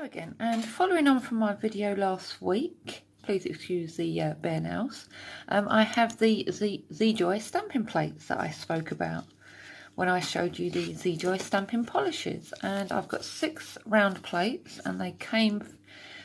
Hello again, and following on from my video last week, please excuse the bare nails, I have the Zjoy stamping plates that I spoke about when I showed you the Zjoy stamping polishes, and I've got 6 round plates and they came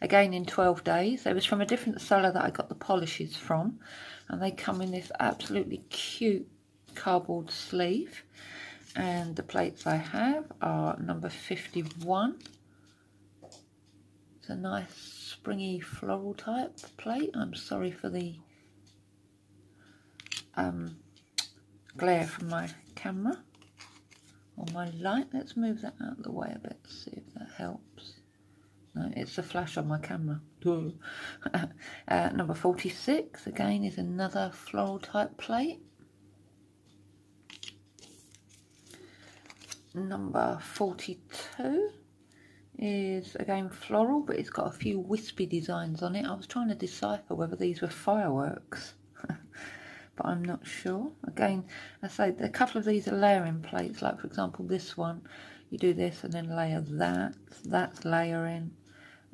again in 12 days. It was from a different seller that I got the polishes from, and they come in this absolutely cute cardboard sleeve, and the plates I have are number 51. It's a nice springy floral type plate. I'm sorry for the glare from my camera or my light. Let's move that out of the way a bit, see if that helps. No, it's a flash on my camera. Number 46 again is another floral type plate. Number 42 is again floral, but it's got a few wispy designs on it. I was trying to decipher whether these were fireworks, but I'm not sure. Again, I say a couple of these are layering plates, like for example this one, you do this and then layer that, that's layering,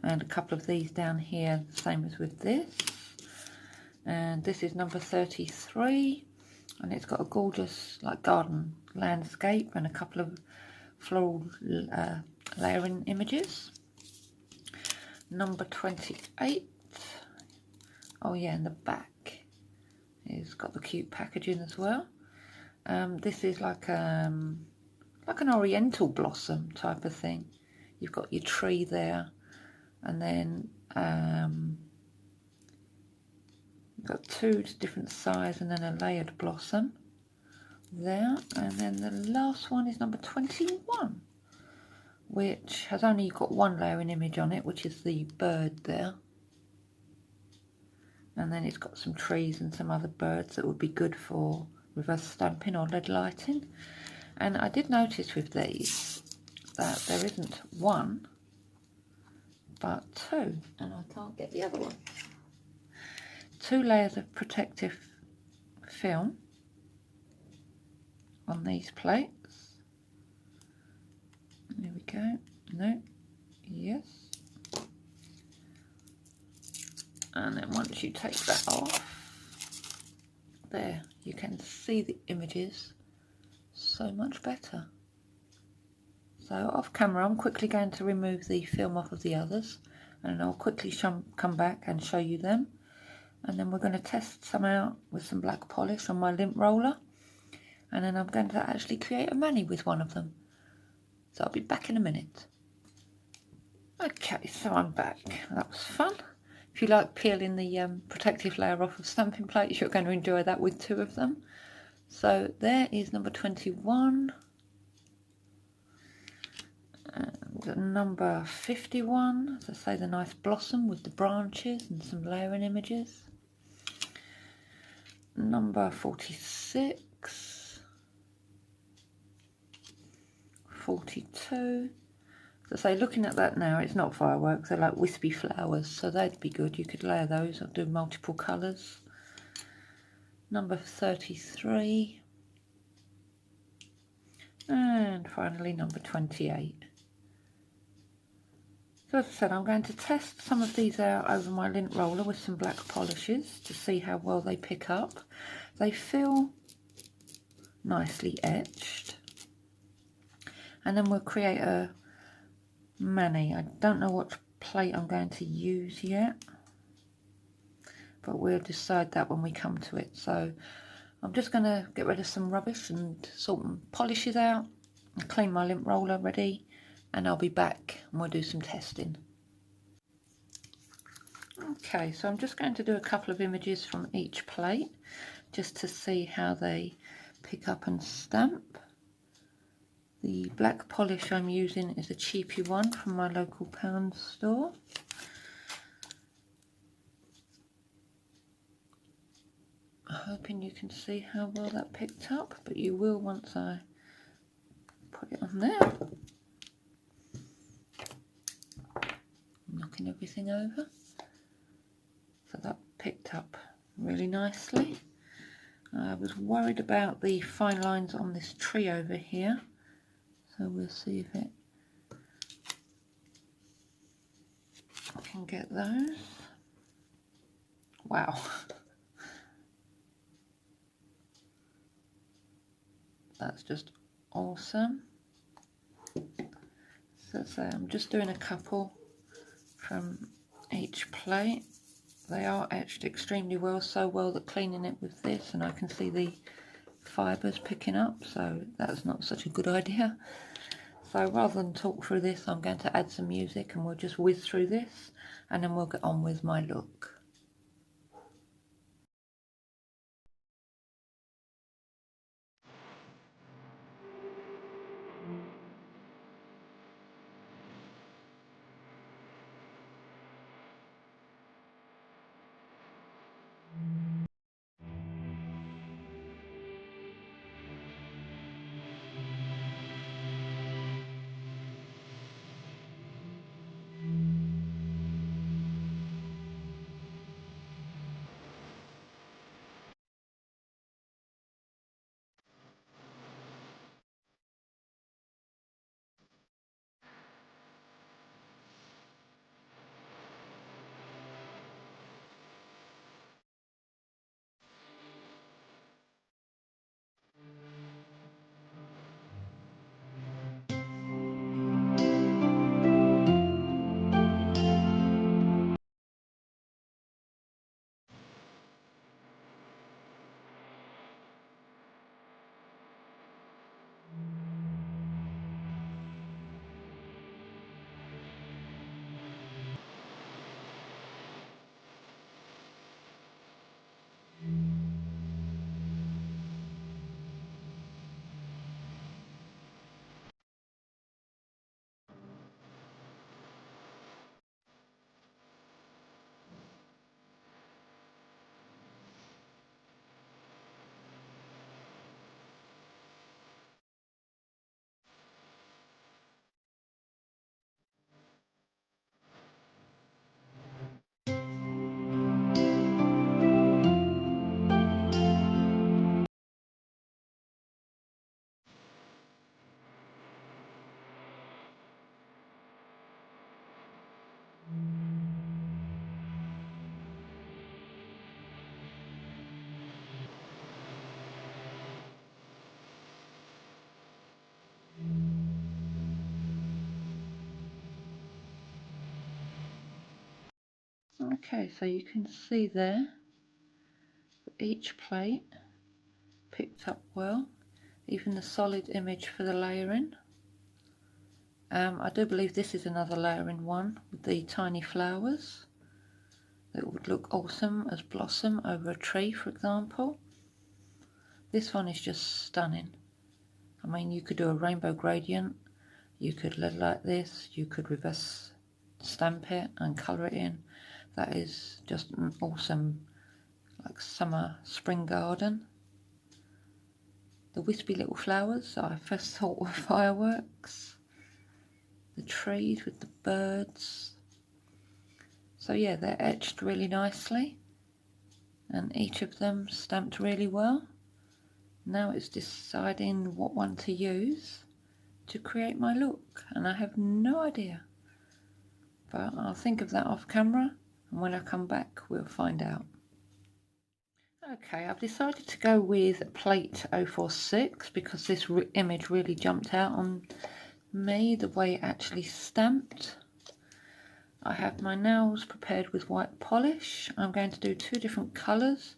and a couple of these down here, same as with this. And this is number 33, and it's got a gorgeous like garden landscape and a couple of floral layering images. Number 28, oh yeah, in the back it's got the cute packaging as well. This is like an oriental blossom type of thing. You've got your tree there, and then you've got 2 different sizes and then a layered blossom there. And then the last one is number 21, which has only got one layering image on it, which is the bird there. And then it's got some trees and some other birds that would be good for reverse stamping or lead lighting. And I did notice with these that there isn't one, but 2, and I can't get the other one. 2 layers of protective film on these plates. There we go. No. Yes. And then once you take that off, there, you can see the images so much better. So off camera, I'm quickly going to remove the film off of the others, and I'll quickly come back and show you them. And then we're going to test some out with some black polish on my lint roller, and then I'm going to actually create a mani with one of them. So I'll be back in a minute. Okay, so I'm back. That was fun. If you like peeling the protective layer off of stamping plates, you're going to enjoy that with 2 of them. So there is number 21. And number 51, as I say, the nice blossom with the branches and some layering images. Number 46. 42. As I say, looking at that now, it's not fireworks, they're like wispy flowers, so they'd be good. You could layer those or do multiple colours. Number 33. And finally number 28. So as I said, I'm going to test some of these out over my lint roller with some black polishes to see how well they pick up. They feel nicely etched. And then we'll create a mani. I don't know what plate I'm going to use yet, but we'll decide that when we come to it. So I'm just going to get rid of some rubbish and sort some polishes out and clean my lint roller ready, and I'll be back and we'll do some testing. Okay, so I'm just going to do a couple of images from each plate just to see how they pick up and stamp. The black polish I'm using is a cheapy one from my local pound store. Hoping you can see how well that picked up, but you will once I put it on there. Knocking everything over. So that picked up really nicely. I was worried about the fine lines on this tree over here. So we'll see if it can get those. Wow. That's just awesome. So I'm just doing a couple from each plate. They are etched extremely well, so well that cleaning it with this and I can see the fibres picking up, so that's not such a good idea. So rather than talk through this, I'm going to add some music and we'll just whiz through this and then we'll get on with my look. Okay, so you can see there each plate picked up well, even the solid image for the layering. I do believe this is another layering one with the tiny flowers that would look awesome as blossom over a tree, for example. This one is just stunning. I mean, you could do a rainbow gradient, you could let it like this, you could reverse stamp it and colour it in. That is just an awesome, like, summer spring garden. The wispy little flowers, I first thought were fireworks. The trees with the birds. So yeah, they're etched really nicely and each of them stamped really well. Now it's deciding what one to use to create my look, and I have no idea, but I'll think of that off camera, and when I come back we'll find out. Okay, I've decided to go with plate 046 because this image really jumped out on me, the way it actually stamped. I have my nails prepared with white polish. I'm going to do two different colours,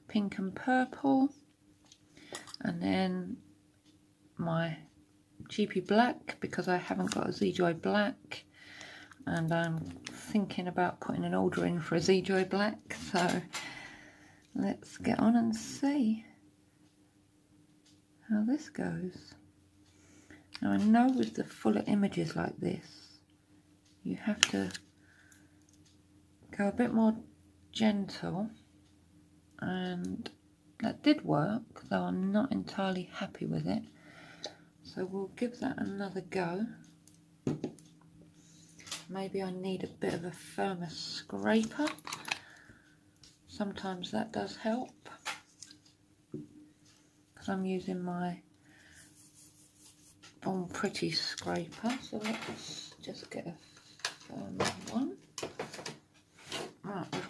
pink and purple, and then my cheapy black because I haven't got a Zjoy black, and I'm thinking about putting an order in for a Zjoy black, so let's get on and see how this goes. Now I know with the fuller images like this you have to go a bit more gentle, and that did work, though I'm not entirely happy with it, so we'll give that another go. Maybe I need a bit of a firmer scraper, sometimes that does help, because I'm using my Born Pretty scraper, so let's just get a firmer one.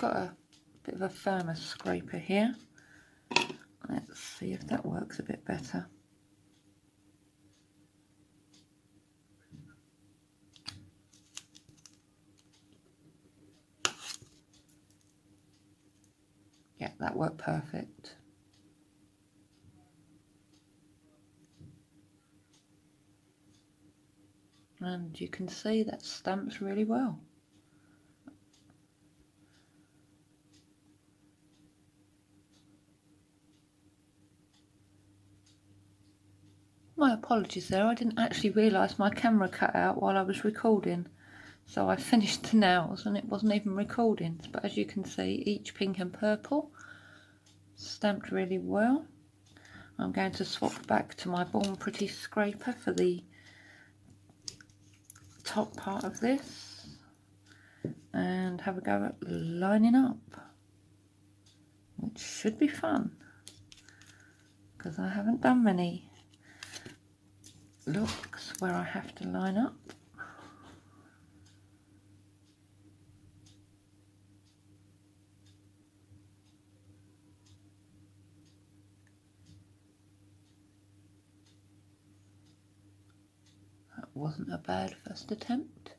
got a bit of a firmer scraper here. Let's see if that works a bit better. Yeah, that worked perfect. And you can see that stamps really well. My apologies there, I didn't actually realise my camera cut out while I was recording. So I finished the nails and it wasn't even recording. But as you can see, each pink and purple stamped really well. I'm going to swap back to my Born Pretty scraper for the top part of this and have a go at lining up, which should be fun because I haven't done many looks where I have to line up. That wasn't a bad first attempt.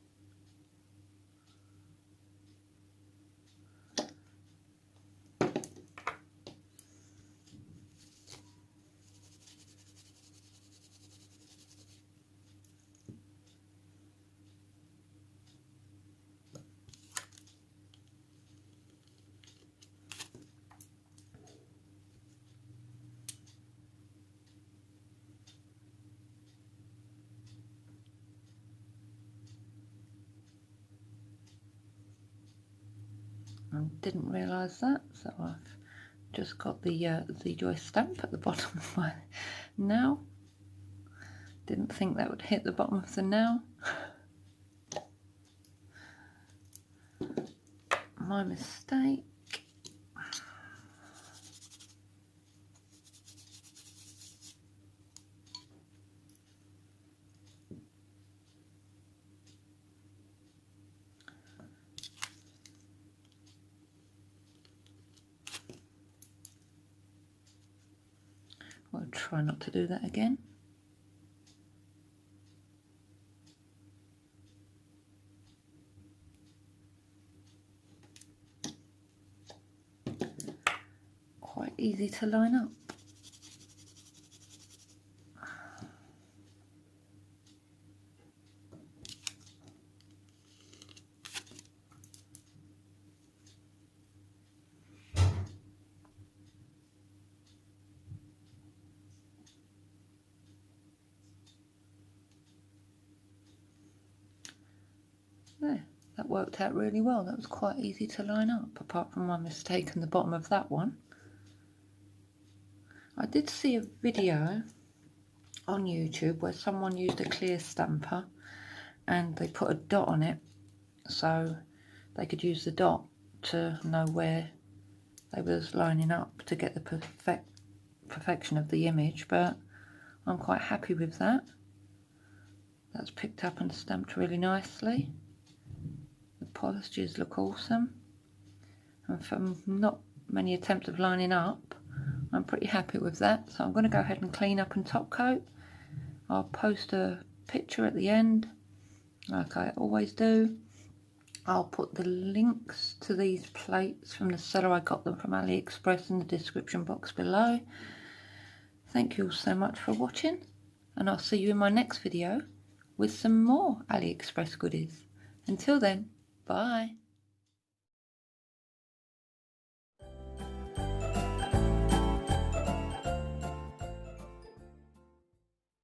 I didn't realise that, so I've just got the Zjoy stamp at the bottom of my nail. Didn't think that would hit the bottom of the nail. My mistake. I'll try not to do that again. Quite easy to line up. There, that worked out really well. That was quite easy to line up, apart from my mistake in the bottom of that one. I did see a video on YouTube where someone used a clear stamper and they put a dot on it so they could use the dot to know where they was lining up to get the perfection of the image, but I'm quite happy with that. That's picked up and stamped really nicely. The polishes look awesome, and from not many attempts of lining up, I'm pretty happy with that. So I'm going to go ahead and clean up and top coat. I'll post a picture at the end like I always do. I'll put the links to these plates from the seller I got them from Aliexpress in the description box below. Thank you all so much for watching, and I'll see you in my next video with some more Aliexpress goodies. Until then, bye.